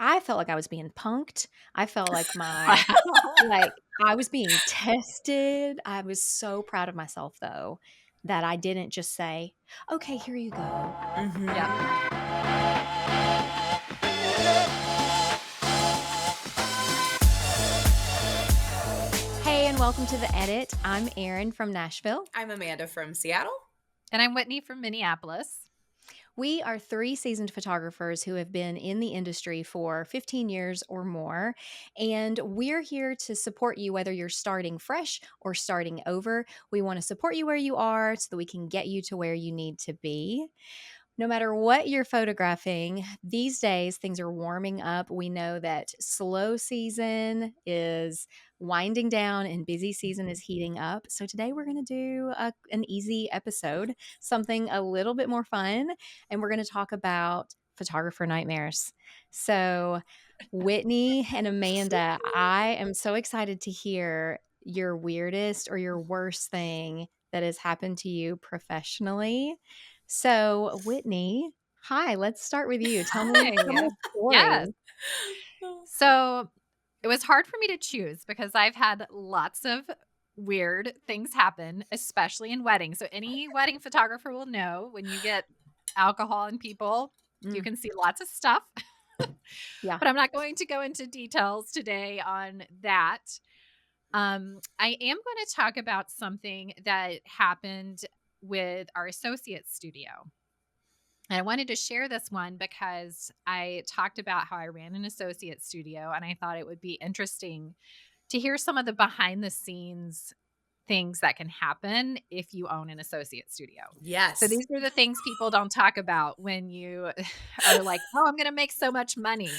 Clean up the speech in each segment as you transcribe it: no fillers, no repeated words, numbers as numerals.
I felt like I was being punked. I felt like Wow. I was being tested. I was so proud of myself though that I didn't just say, "Okay, here you go." Yep. Mhm. Hey, and welcome to The Edit. I'm Erin from Nashville. I'm Amanda from Seattle. And I'm Whitney from Minneapolis. We are three seasoned photographers who have been in the industry for 15 years or more. And we're here to support you whether you're starting fresh or starting over. We want to support you where you are so that we can get you to where you need to be. No matter what you're photographing, these days things are warming up. We know that slow season is winding down and busy season is heating up. So today we're going to do an easy episode, something a little bit more fun, and we're going to talk about photographer nightmares. So, Whitney and Amanda, I am so excited to hear your weirdest or your worst thing that has happened to you professionally. So, Whitney, hi, let's start with you. Tell me Hi. a Yes. story. So it was hard for me to choose because I've had lots of weird things happen, especially in weddings. So any wedding photographer will know when you get alcohol and people, you Mm, can see lots of stuff. yeah. But I'm not going to go into details today on that. I am going to talk about something that happened with our associate studio. And I wanted to share this one because I talked about how I ran an associate studio and I thought it would be interesting to hear some of the behind the scenes things that can happen if you own an associate studio. So Yes. these are the things people don't talk about when you are like, "Oh, I'm going to make so much money."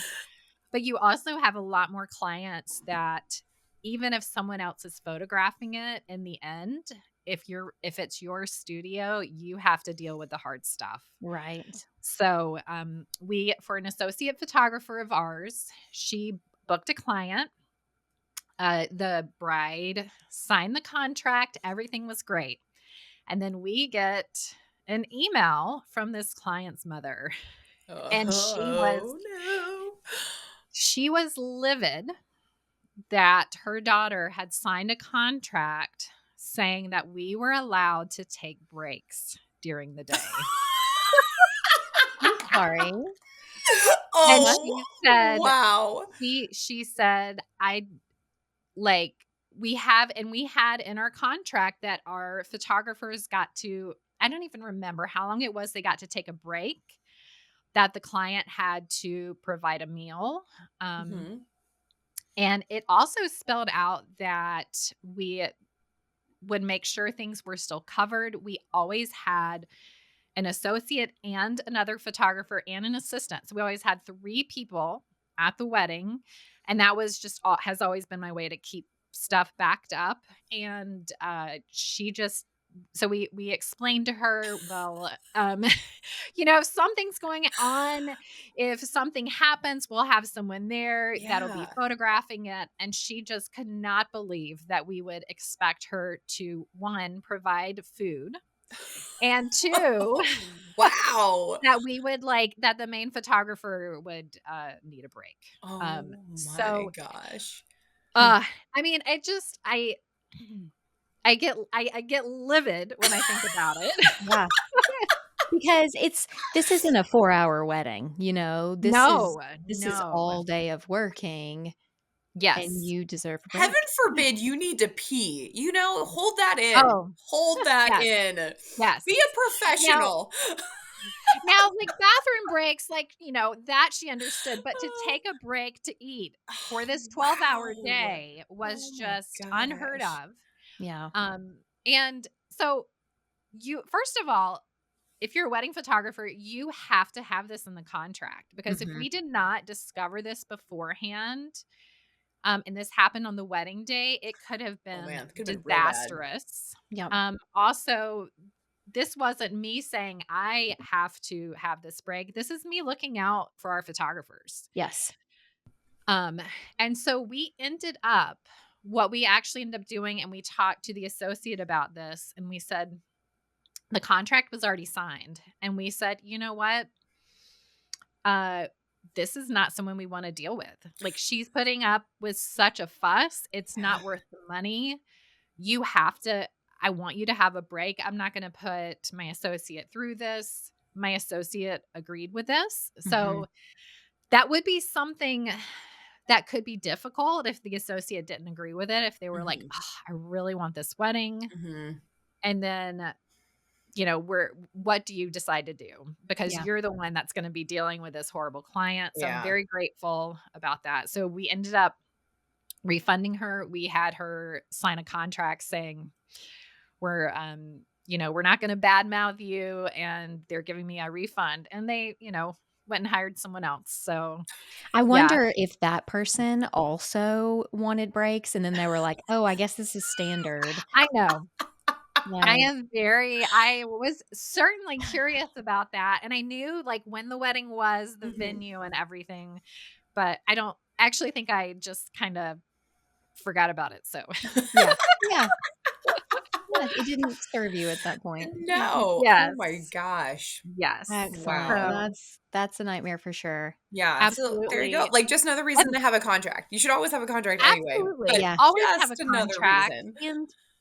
But you also have a lot more clients that even if someone else is photographing it in the end, if it's your studio, you have to deal with the hard stuff. Right. So, we for an associate photographer of ours, she booked a client. The bride signed the contract, everything was great. And then we get an email from this client's mother, and Oh no. she was livid that her daughter had signed a contract saying that we were allowed to take breaks during the day. I'm sorry. And Oh she said wow. she said, "I like we had in our contract that our photographers got to." I don't even remember how long it was they got to take a break, that the client had to provide a meal. Um, Mhm. and it also spelled out that we would make sure things were still covered. We always had an associate and another photographer and an assistant. So we always had three people at the wedding. And that was just has always been my way to keep stuff backed up. And she just, so we explained to her, well, if something's going on, if something happens, we'll have someone there that'll be Yeah. photographing it. And she just could not believe that we would expect her to, one, provide food, and two, Wow. that the main photographer would need a break. Oh my So gosh. Hmm. uh I mean, I get livid when I think about it. Yeah. Because this isn't a 4-hour wedding, No, this is no. all day of working, and Yes. you deserve a Heaven break. forbid you need to pee. Hold that in. Oh, Hold that yes, in. yes. Be a Now professional. now, like, bathroom breaks, like, that she understood, but to take a break to eat for this 12-hour Wow. day was Oh my just unheard gosh. of. Yeah. And so you first of all, if you're a wedding photographer, you have to have this in the contract, because if Mhm. we did not discover this beforehand, and this happened on the wedding day, it could have Oh been man, could have been real bad. disastrous. Yep. Also, this wasn't me saying I have to have this break. This is me looking out for our photographers. Yes. Um, and so what we actually ended up doing, and we talked to the associate about this, and we said, the contract was already signed. And we said, you know what? Uh, this is not someone we wanna deal with. Like, she's putting up with such a fuss, it's not worth the money. You have to I want you to have a break. I'm not gonna put my associate through this. My associate agreed with this. Mhm. So, that would be something that could be difficult if the associate didn't agree with it, if they were like, Mhm. "Ugh, I really want this wedding." Mhm. And then, what do you decide to do? Because Yeah. you're the one that's gonna be dealing with this horrible client, so I'm Yeah. very grateful about that. So we ended up refunding her. We had her sign a contract saying, we're not gonna badmouth you, and they're giving me a refund, and they, went and hired someone else. So, I yeah, wonder if that person also wanted breaks, and then they were like, "Oh, I guess this is standard." I know. Like I was certainly curious about that, and I knew, like, when the wedding was, the Mhm. venue and everything, but I don't actually think I just kinda forgot about it, so yeah. Yeah. Yeah, it didn't serve you at that point. No. Oh my Yes. gosh. Yes. Excellent. Wow. So That's a nightmare for sure. Yeah, so there you go. absolutely. Like, just another reason And to have a contract. You should always have a contract anyway, but absolutely. Yeah. Always have a just another contract, reason.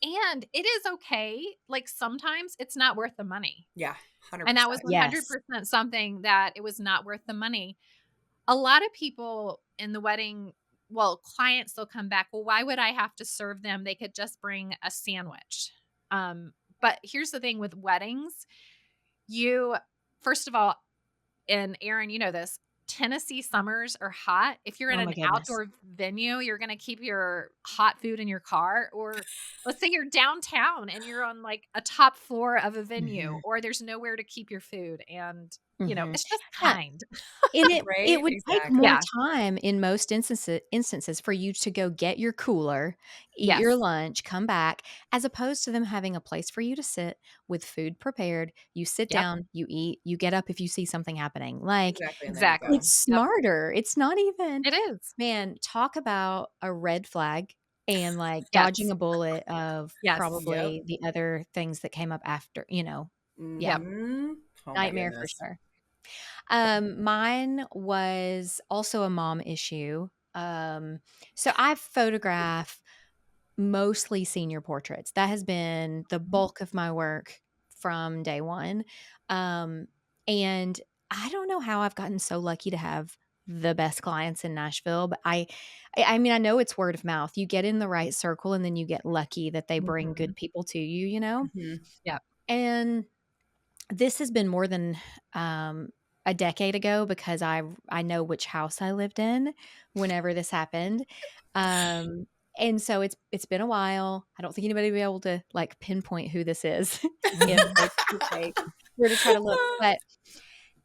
and it is okay, like, sometimes it's not worth the money, Yeah, and that was 100%. Yes. 100% something that it was not worth the money. A lot of people in the wedding clients, they'll come back, "Well, why would I have to serve them? They could just bring a sandwich." But here's the thing with weddings, you first of all, and Aaron, you know this, Tennessee summers are hot. If you're in Oh my an goodness. outdoor venue, you're gonna keep your hot food in your car, or let's say you're downtown and you're on, like, a top floor of a venue, Mhm. or there's nowhere to keep your food, and, Mhm. it's just Yeah. kind. And it Right? would take more Yeah. time in most instances for you to go get your cooler, eat your Yes. lunch, come back, as opposed to them having a place for you to sit with food prepared. You sit Yep. down, you eat, you get up if you see something happening. Like, Exactly, and then you Exactly. go. it's Yep. smarter. It's not even It is. man, talk about a red flag and, like, dodging Yes. a bullet of Yes. Yep. probably the other things that came up after, yeah, Yep. Mhm. Oh my nightmare for goodness. sure. Mine was also a mom issue. So I photograph mostly senior portraits. That has been the Mhm. bulk of my work from day one. Um, and I don't know how I've gotten so lucky to have the best clients in Nashville, but I mean, I know it's word of mouth. You get in the right circle and then you get lucky that they bring Mhm. good people to you. Mhm. Yep. And this has been more than, um, a decade ago because I know which house I lived in whenever this happened, and so it's been a while. I don't think anybody will be able to, like, pinpoint who this is Mhm. if they were to try to look, but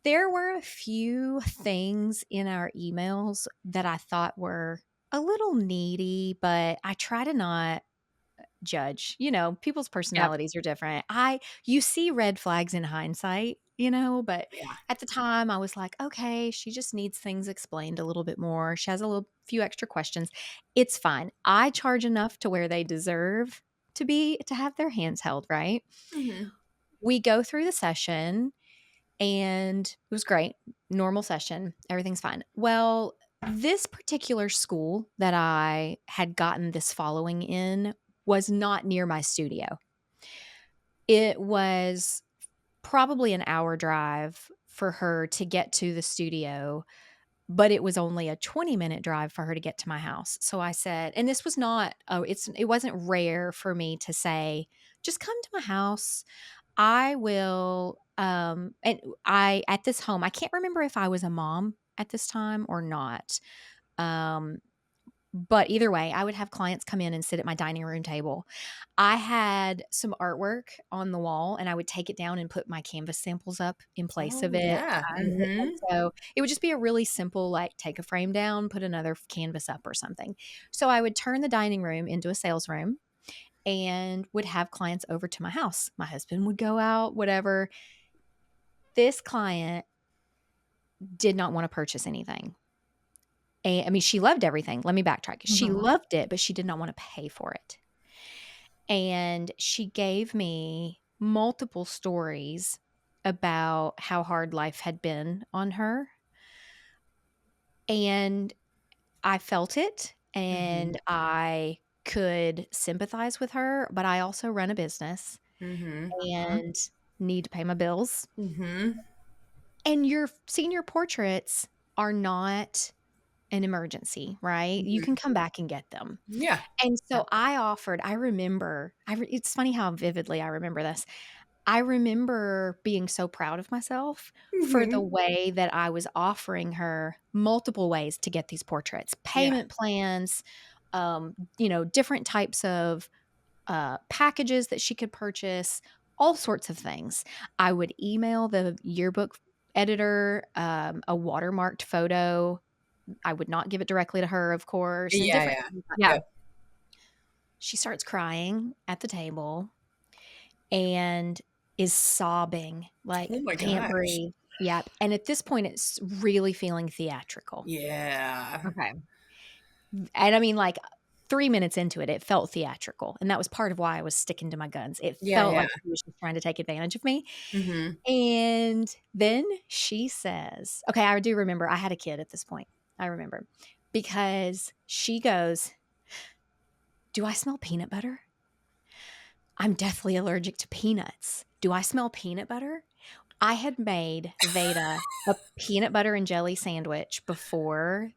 there were a few things in our emails that I thought were a little needy, but I try to not judge. People's Yep. personalities are different. You see red flags in hindsight, but Yeah. at the time I was like, okay, she just needs things explained a little bit more. She has a little few extra questions. It's fine. I charge enough to where they deserve to have their hands held, right? Mhm. We go through the session and it was great. Normal session. Everything's fine. Well, this particular school that I had gotten this following in was not near my studio. It was probably an hour drive for her to get to the studio, but it was only a 20-minute drive for her to get to my house. So I said, and this was not, it wasn't rare for me to say, just come to my house. I will, and at this home, I can't remember if I was a mom at this time or not. Um, but either way, I would have clients come in and sit at my dining room table. I had some artwork on the wall and I would take it down and put my canvas samples up in place Oh, of it. yeah. And Mhm. so it would just be a really simple, like, take a frame down, put another canvas up or something. So I would turn the dining room into a sales room and would have clients over to my house. My husband would go out, whatever. This client did not want to purchase anything. And I mean, she loved everything. Let me backtrack. She Mhm. loved it, but she did not want to pay for it. And she gave me multiple stories about how hard life had been on her. And I felt it, Mhm. and I could sympathize with her, but I also run a business Mhm. Mhm. and need to pay my bills. Mhm. And your senior portraits are not an emergency, right? You Mhm. can come back and get them. Yeah. And so Yep. I offered, I remember, it's funny how vividly I remember this. I remember being so proud of myself for the Mhm. way that I was offering her multiple ways to get these portraits, Yeah. payment plans, different types of packages that she could purchase, all sorts of things. I would email the yearbook editor a watermarked photo. I would not give it directly to her, of course, and Yeah, different yeah. things like Yeah. that. She starts crying at the table and is sobbing, Oh like, my can't gosh. breathe. Yep, and at this point, it's really feeling theatrical. Yeah. Okay. And I mean, like, 3 minutes into it, it felt theatrical, and that was part of why I was sticking to my guns. It Yeah, felt yeah. like she was just trying to take advantage of me, Mhm. and then she says okay, I do remember I had a kid at this point. I remember, because she goes, "Do I smell peanut butter? I'm deathly allergic to peanuts. Do I smell peanut butter?" I had made Veda a peanut butter and jelly sandwich before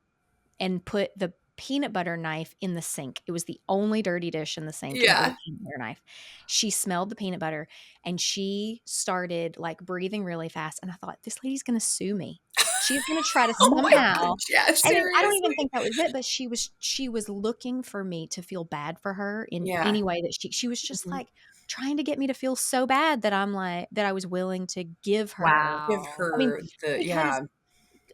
and put the peanut butter knife in the sink. It was the only dirty dish in the sink, and it was Yeah. a peanut butter knife. She smelled the peanut butter, and she started, like, breathing really fast, and I thought, "This lady's gonna sue me. She's gonna try to Oh my somehow." gosh, yeah, And I don't even seriously. think that was it, but she was looking for me to feel bad for her in Yeah. any way that she was just, Mhm. like, trying to get me to feel so bad that I'm like that I was willing to give her Give Wow. I mean, her the because yeah.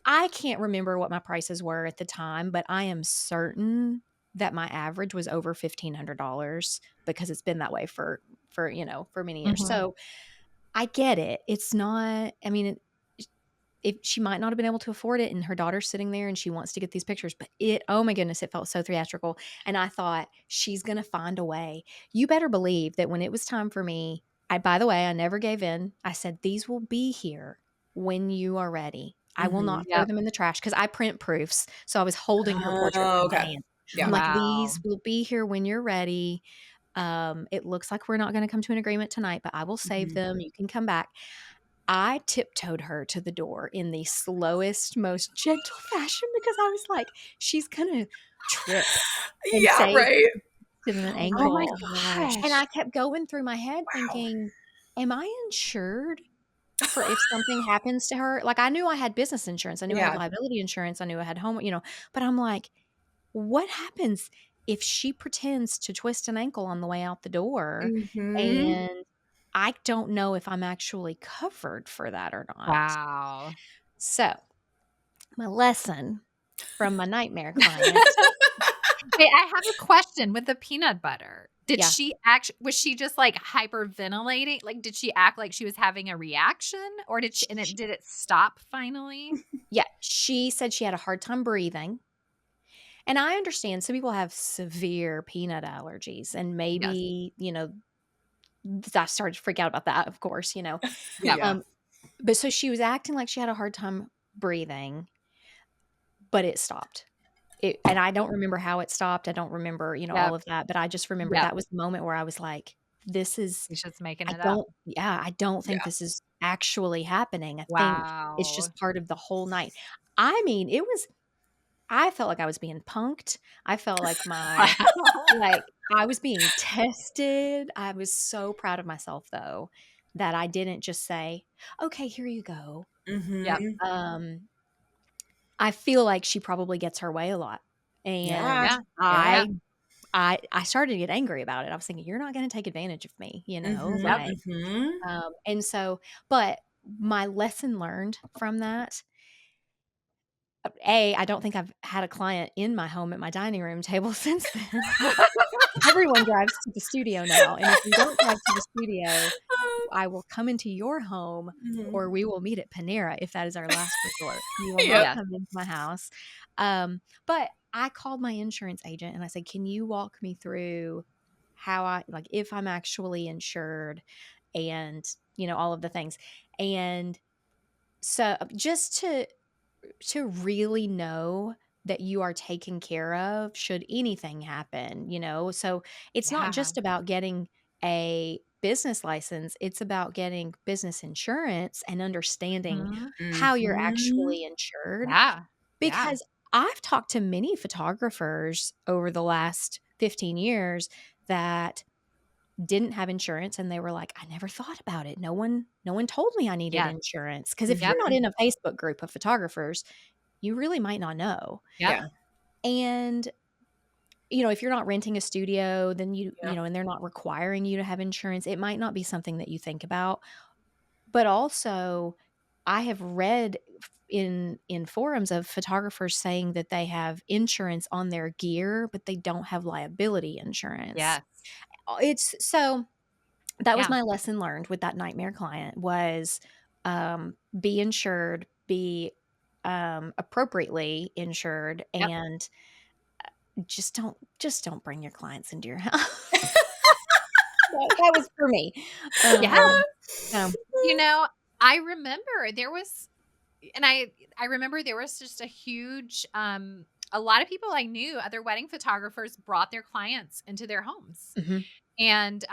I can't remember what my prices were at the time, but I am certain that my average was over $1,500 because it's been that way for many years. Mhm. So, I get it. It's not I mean, if she might not have been able to afford it and her daughter's sitting there and she wants to get these pictures, but oh my goodness, it felt so theatrical. And I thought, she's going to find a way. You better believe that when it was time for me, by the way, I never gave in. I said, these will be here when you are ready. I will not Mhm. throw Yep. them in the trash because I print proofs. So I was holding her portraits Oh, in my okay. hand. I'm Yeah. like, Wow. these will be here when you're ready. It looks like we're not going to come to an agreement tonight, but I will save Mhm. them. You can come back. I tiptoed her to the door in the slowest, most gentle fashion because I was like, "She's gonna trip and Yeah, say right. to an Oh my Oh my ankle." And gosh. I kept going through my head Wow. thinking, "Am I insured for if something happens to her?" Like, I knew I had business insurance, I knew I had Yeah. liability insurance, I knew I had but I'm like, "What happens if she pretends to twist an ankle on the way out the door, Mhm. and I don't know if I'm actually covered for that or not?" Wow. So, my lesson from my nightmare client. Wait, I have a question with the peanut butter. Did Yeah, she actually was she just, like, hyperventilating? Like, did she act like she was having a reaction, or sh did it stop finally? yeah, she said she had a hard time breathing, and I understand some people have severe peanut allergies, and Yes. maybe, I started to freak out about that, of course, Yep. Yeah. um, but so she was acting like she had a hard time breathing, but it stopped. And I don't remember how it stopped, I don't remember, all Yep. of that, but I just remember Yep. that was the moment where I was like, "This is She's just making I it up. don't yeah, I don't think Yeah. this is actually happening. I think it's Wow. just part of the whole night." I mean, I felt like I was being punked. I felt like I was being tested. I was so proud of myself though that I didn't just say, "Okay, here you go." Yep. Mhm. Um, I feel like she probably gets her way a lot. And Yeah. Yeah. Yeah. Yeah. I started to get angry about it. I was thinking, "You're not gonna take advantage of me," Mhm. Yep. like, Mhm. and so but my lesson learned from that, I don't think I've had a client in my home at my dining room table since then. Everyone drives to the studio now, and if we don't drive to the studio, I will come into your home Mhm. or we will meet at Panera if that is our last resort. You will not Yep. Yes. come into my house. But I called my insurance agent and I said, "Can you walk me through how if I'm actually insured and, all of the things." And so just to to really know that you are taken care of should anything happen, you know? So it's not Yeah. just about getting a business license, it's about getting business insurance and understanding Mhm. how you're Mhm. actually insured. Yeah. Yeah. Because I've talked to many photographers over the last 15 years that didn't have insurance and they were like, "I never thought about it. No one told me I needed Yes. insurance." Because if Yep. you're not Mhm. in a Facebook group of photographers, you really might not know. Yep. Yeah. And, if you're not renting a studio, then Yeah. and they're not requiring you to have insurance, it might not be something that you think about. But also, I have read in forums of photographers saying that they have insurance on their gear, but they don't have liability insurance. Yes. It's so that was Yeah. my lesson learned with that nightmare client was, be insured, be, appropriately insured, Yep. and just don't bring your clients into your house. That was for me. Yeah. So You know, I remember there was and I remember there was just a huge, a lot of people I knew, other wedding photographers brought their clients into their homes. mhm, And,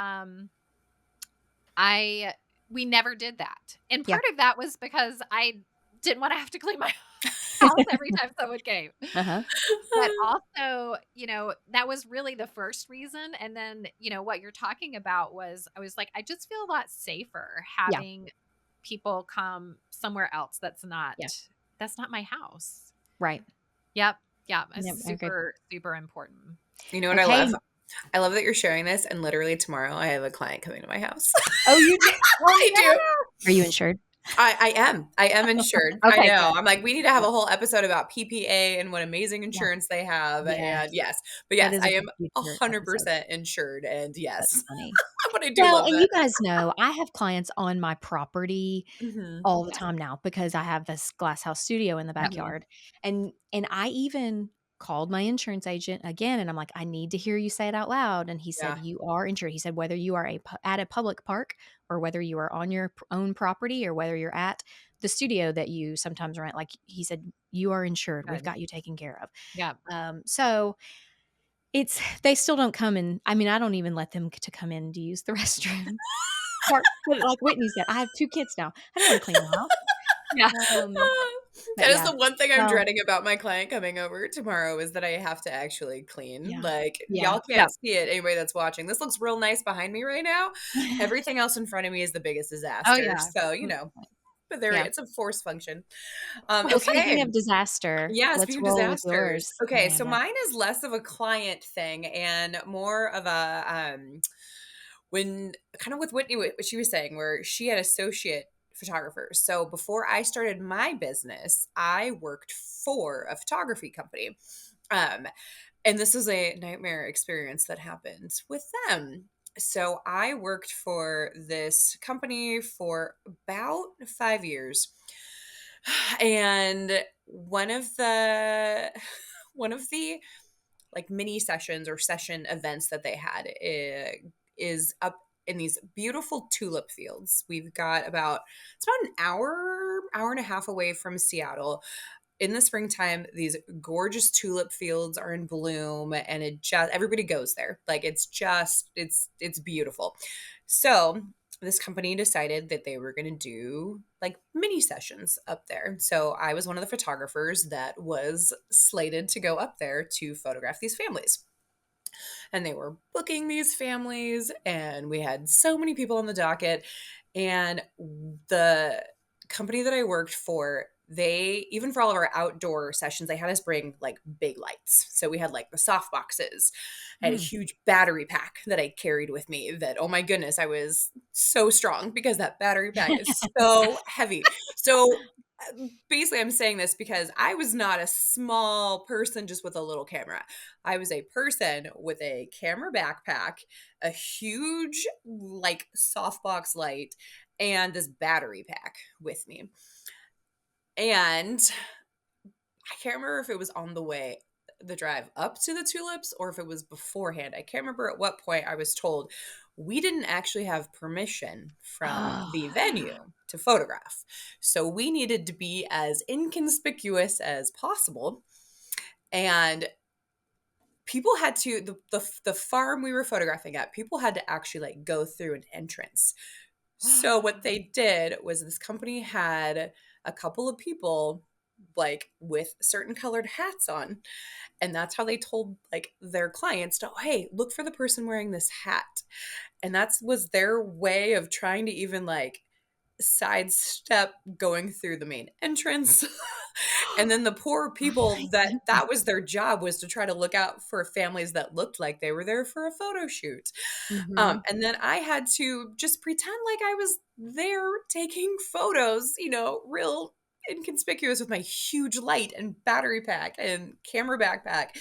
I we never did that. And yeah. part of that was because I didn't wanna have to clean my house every time someone came. Uh-huh. But also, that was really the first reason, and then, what you're talking about was I was like, I just feel a lot safer Yeah, having people come somewhere else yeah, that's not my house. right. Yep, yep, it's Yep, I agree. super, super important. You know what I love? Okay. I love that you're sharing this, and literally tomorrow I have a client coming to my house. Oh, you do? Oh, I do. yeah! Are you insured? I am insured. I Okay, know. good. I'm like, we need to have Yeah, a whole episode about PPA and what amazing yeah, insurance they have, and yes. yes. But That yes, is I a am good future episode. 100% insured, and That's yes. funny. But I do Well, love and that. you guys know I have clients on my property Mhm. all the Yeah, time now because I have this glass house studio in the yep, Mhm. backyard. And I even called my insurance agent again and I'm like, "I need to hear you say it out loud." And he said, Yeah. "You are insured." He said, "Whether you are at a public park or whether you are on your own property or whether you're at the studio that you sometimes rent, like he said, you are insured. We've good. got you taken care of." Yep. So it's they still don't come in. I mean, I don't even let them to come in to use the restroom. But like Whitney said, I have 2 kids now. I don't wanna clean the house. Yeah. Um, but That is yeah. the one thing I'm Well, dreading about my client coming over tomorrow is that I have to actually clean. yeah. Like, Yeah. y'all can't Yep. see it, anybody that's watching. This looks real nice behind me right now. Everything else in front of me is the biggest Oh, disaster. yeah. So, Mm, but there Yeah. it's a force function. Well, Okay. speaking of disaster, Yeah, let's speaking of roll with disasters. yours, Okay, so Amanda. mine is less of a client thing and more of a when kind of with Whitney what she was saying where she had associate photographers. So before I started my business, I worked for a photography company. Um and this is a nightmare experience that happened with them. So I worked for this company for about 5 years. And one of the like mini sessions or session events that they had is up in these beautiful tulip fields. It's about an hour and a half away from Seattle. In the springtime, these gorgeous tulip fields are in bloom and it just everybody goes there. Like it's beautiful. So this company decided that they were going to do like mini sessions up there. So I was one of the photographers that was slated to go up there to photograph these families. And they were booking these families, and we had so many people on the docket. And the company that I worked for, they even for all of our outdoor sessions, they had us bring like big lights. So we had like the soft boxes. I had a mm. huge battery pack that I carried with me that, oh my goodness, I was so strong because that battery pack is so heavy. So basically, I'm saying this because I was not a small person just with a little camera. I was a person with a camera backpack, a huge like softbox light, and this battery pack with me. And I can't remember if it was on the drive up to the tulips or if it was beforehand. I can't remember at what point I was told we didn't actually have permission from Oh, the venue to photograph. So we needed to be as inconspicuous as possible. And people had to the farm we were photographing at, people had to actually like go through an entrance. So what they did was this company had a couple of people like with certain colored hats on, and that's how they told like their clients to, oh, hey, look for the person wearing this hat. And that was their way of trying to even like sidestep going through the main entrance. And then the poor oh people my that goodness. was their job, was to try to look out for families that looked like they were there for a photo shoot. Mhm. And then I had to just pretend like I was there taking photos, real inconspicuous with my huge light and battery pack and camera backpack.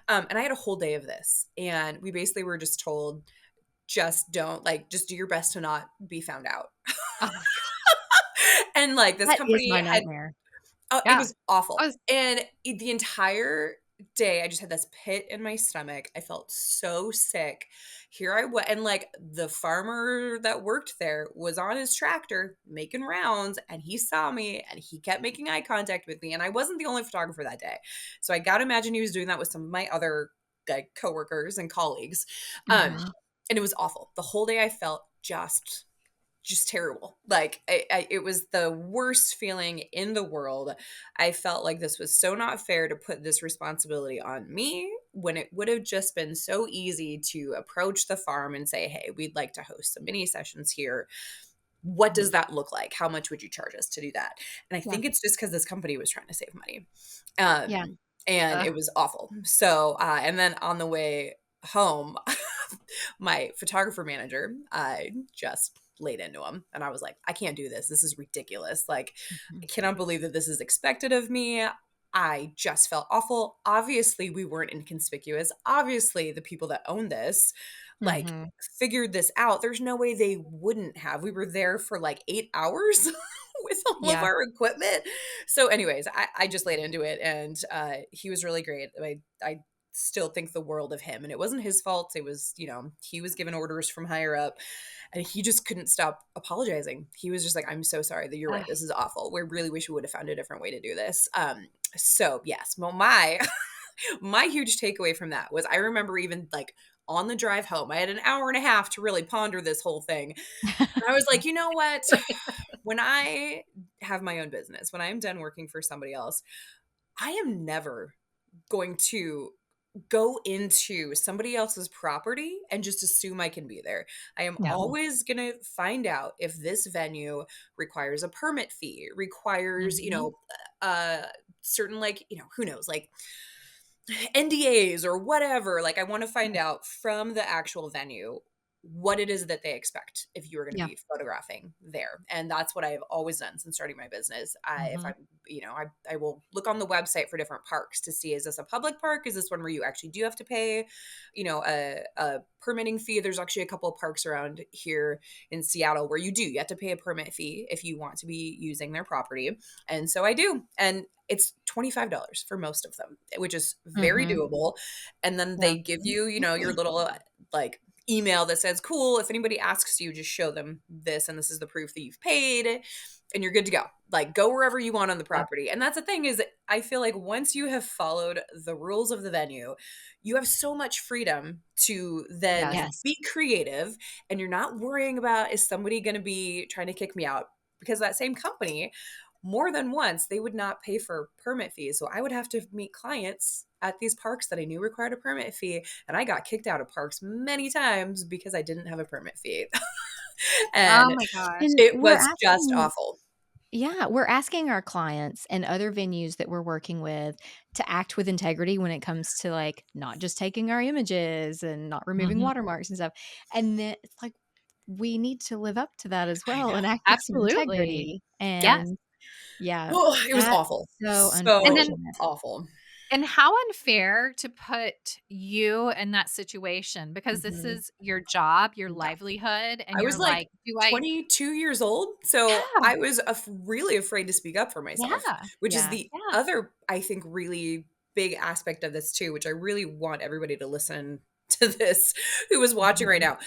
And I had a whole day of this. And we basically were just told, just don't, like, just do your best to not be found out. Oh my god. And like this That is company my had, nightmare. it Yeah. was I awful. was And the entire day, I just had this pit in my stomach. I felt so sick. Here I was, and like the farmer that worked there was on his tractor making rounds, and he saw me and he kept making eye contact with me. And I wasn't the only photographer that day. So I got to imagine he was doing that with some of my other like coworkers and colleagues. Um, Mhm. and it was awful. The whole day I felt just terrible. Like it was the worst feeling in the world. I felt like this was so not fair to put this responsibility on me, when it would have just been so easy to approach the farm and say, hey, we'd like to host some mini sessions here. What does that look like? How much would you charge us to do that? And I Yeah. think it's just because this company was trying to save money. Yeah. And ugh. it was awful. So, and then on the way home, my photographer manager, I just laid into him, and I was like, I can't do this. This is ridiculous. Like, I Mhm. cannot believe that this is expected of me. I just felt awful. Obviously, we weren't inconspicuous. Obviously, the people that own this, like, Mhm. figured this out. There's no way they wouldn't have. We were there for like 8 hours with all of Yeah. our equipment. So, anyways, I just laid into it, and he was really great. I still think the world of him, and it wasn't his fault. It was, he was given orders from higher up, and he just couldn't stop apologizing. He was just like, I'm so sorry that you're right. Ugh. This is awful. We really wish we would have found a different way to do this. So yes, well, my my huge takeaway from that was, I remember even like on the drive home, I had an hour and a half to really ponder this whole thing. And I was like, you know what? When I have my own business, when I'm done working for somebody else, I am never going to go into somebody else's property and just assume I can be there. I am No. always going to find out if this venue requires a permit fee, requires, Mhm. certain, like, who knows, like NDAs or whatever. Like, I want to find Right. out from the actual venue what it is that they expect if you are going to Yeah. be photographing there. And that's what I've always done since starting my business. If Mhm. I'm, I will look on the website for different parks to see, is this a public park? Is this one where you actually do have to pay, a permitting fee? There's actually a couple of parks around here in Seattle where you have to pay a permit fee if you want to be using their property. And so I do. And it's $25 for most of them, which is very Mhm. doable. And then Yeah. they give you, your little like email that says, cool, if anybody asks you, just show them this, and this is the proof that you've paid, and you're good to go. Like, go wherever you want on the Yeah. property. And that's the thing, is I feel like once you have followed the rules of the venue, you have so much freedom to then Yes. Yes. be creative, and you're not worrying about, is somebody going to be trying to kick me out? Because that same company, more than once, they would not pay for permit fees. So I would have to meet clients at these parks that I knew required a permit fee. And I got kicked out of parks many times because I didn't have a permit fee. Oh And my gosh. And it we're was just asking awful. Yeah, we're asking our clients and other venues that we're working with to act with integrity when it comes to, like, not just taking our images and not removing Mhm. watermarks and stuff. And then it's like, we need to live up to that as I well and know. act with some Absolutely. integrity. Yes. And yeah, Oh, it was that's awful. so And So then unfortunate. awful. and how unfair to put you in that situation, because this Mhm. is your job, your Yeah. livelihood, and I you're was like like, "Do I?" 22 years old. So Yeah. I was really afraid to speak up for myself, Yeah. which is Yeah. the Yeah. other, I think, really big aspect of this too, which I really want everybody to listen to this, who is watching right Mhm. now.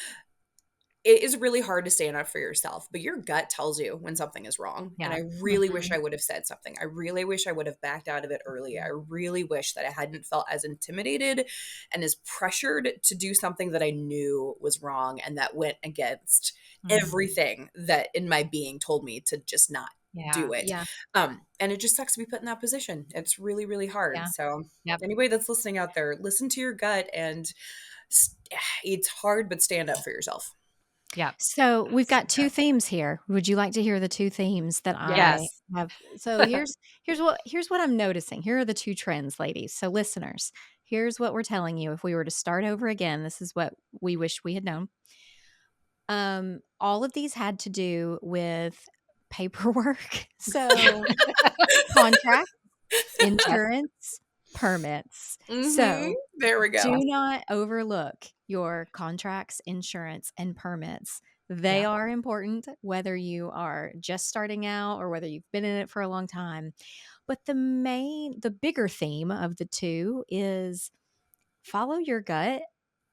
it is really hard to stand up for yourself, but your gut tells you when something is wrong. And Yeah. I really wish I would have said something. I really wish I would have backed out of it early. I really wish that I hadn't felt as intimidated and as pressured to do something that I knew was wrong and that went against Mhm. everything that in my being told me to just not Yeah. do it. Yeah. And it just sucks to be put in that position. It's really, really hard. Yeah. So Yep. anybody that's listening out there, listen to your gut and it's hard, but stand up for yourself. Yep. So we've got So 2 themes here. Would you like to hear the 2 themes that I yes. have? So here's what I'm noticing. Here are the 2 trends, ladies. So listeners, here's what we're telling you. If we were to start over again, this is what we wish we had known. All of these had to do with paperwork. So contract, Yes. insurance, permits. Mhm. So There we do go. not overlook your contracts, insurance, and permits. They Yep. are important whether you are just starting out or whether you've been in it for a long time. But the bigger theme of the 2 is follow your gut,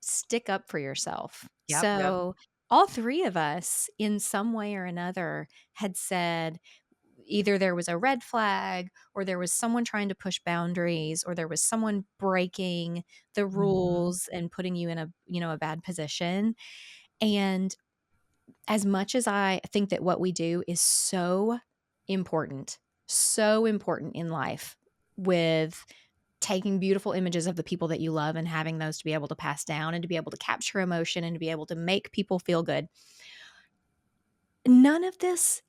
stick up for yourself. Yep. Yep. So, all 3 of us, in some way or another, had said either there was a red flag or there was someone trying to push boundaries or there was someone breaking the Mhm. rules and putting you in a bad position. And as much as I think that what we do is so important in life, with taking beautiful images of the people that you love and having those to be able to pass down and to be able to capture emotion and to be able to make people feel good. None of this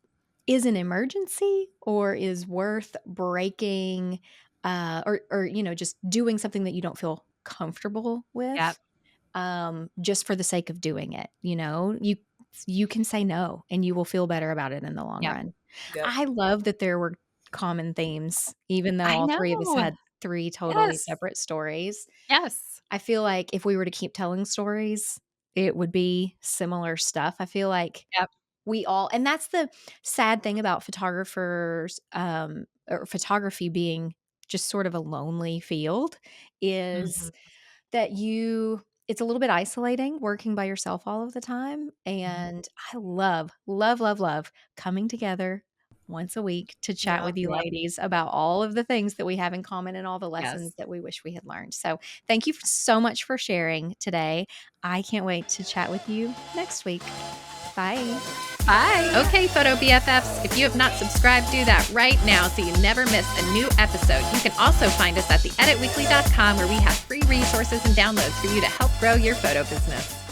is an emergency or is worth breaking, or just doing something that you don't feel comfortable Yep. with, just for the sake of doing it. You can say no and you will feel better about it in the long Yep. run. Yep. I love that there were common themes, even though I all 3 of us know. had 3 totally Yes. separate stories. Yes. I feel like if we were to keep telling stories, it would be similar stuff. I feel like Yep. we all, and that's the sad thing about photographers, or photography being just sort of a lonely field, is Mhm. that it's a little bit isolating working by yourself all of the time. Mhm. And I love, love, love, love coming together once a week to chat Yeah. with you Yep. ladies about all of the things that we have in common and all the Yes. lessons that we wish we had learned. So thank you so much for sharing today. I can't wait to chat with you next week. Bye. Bye. Okay, Photo BFFs, if you have not subscribed, do that right now so you never miss a new episode. You can also find us at theeditweekly.com, where we have free resources and downloads for you to help grow your photo business.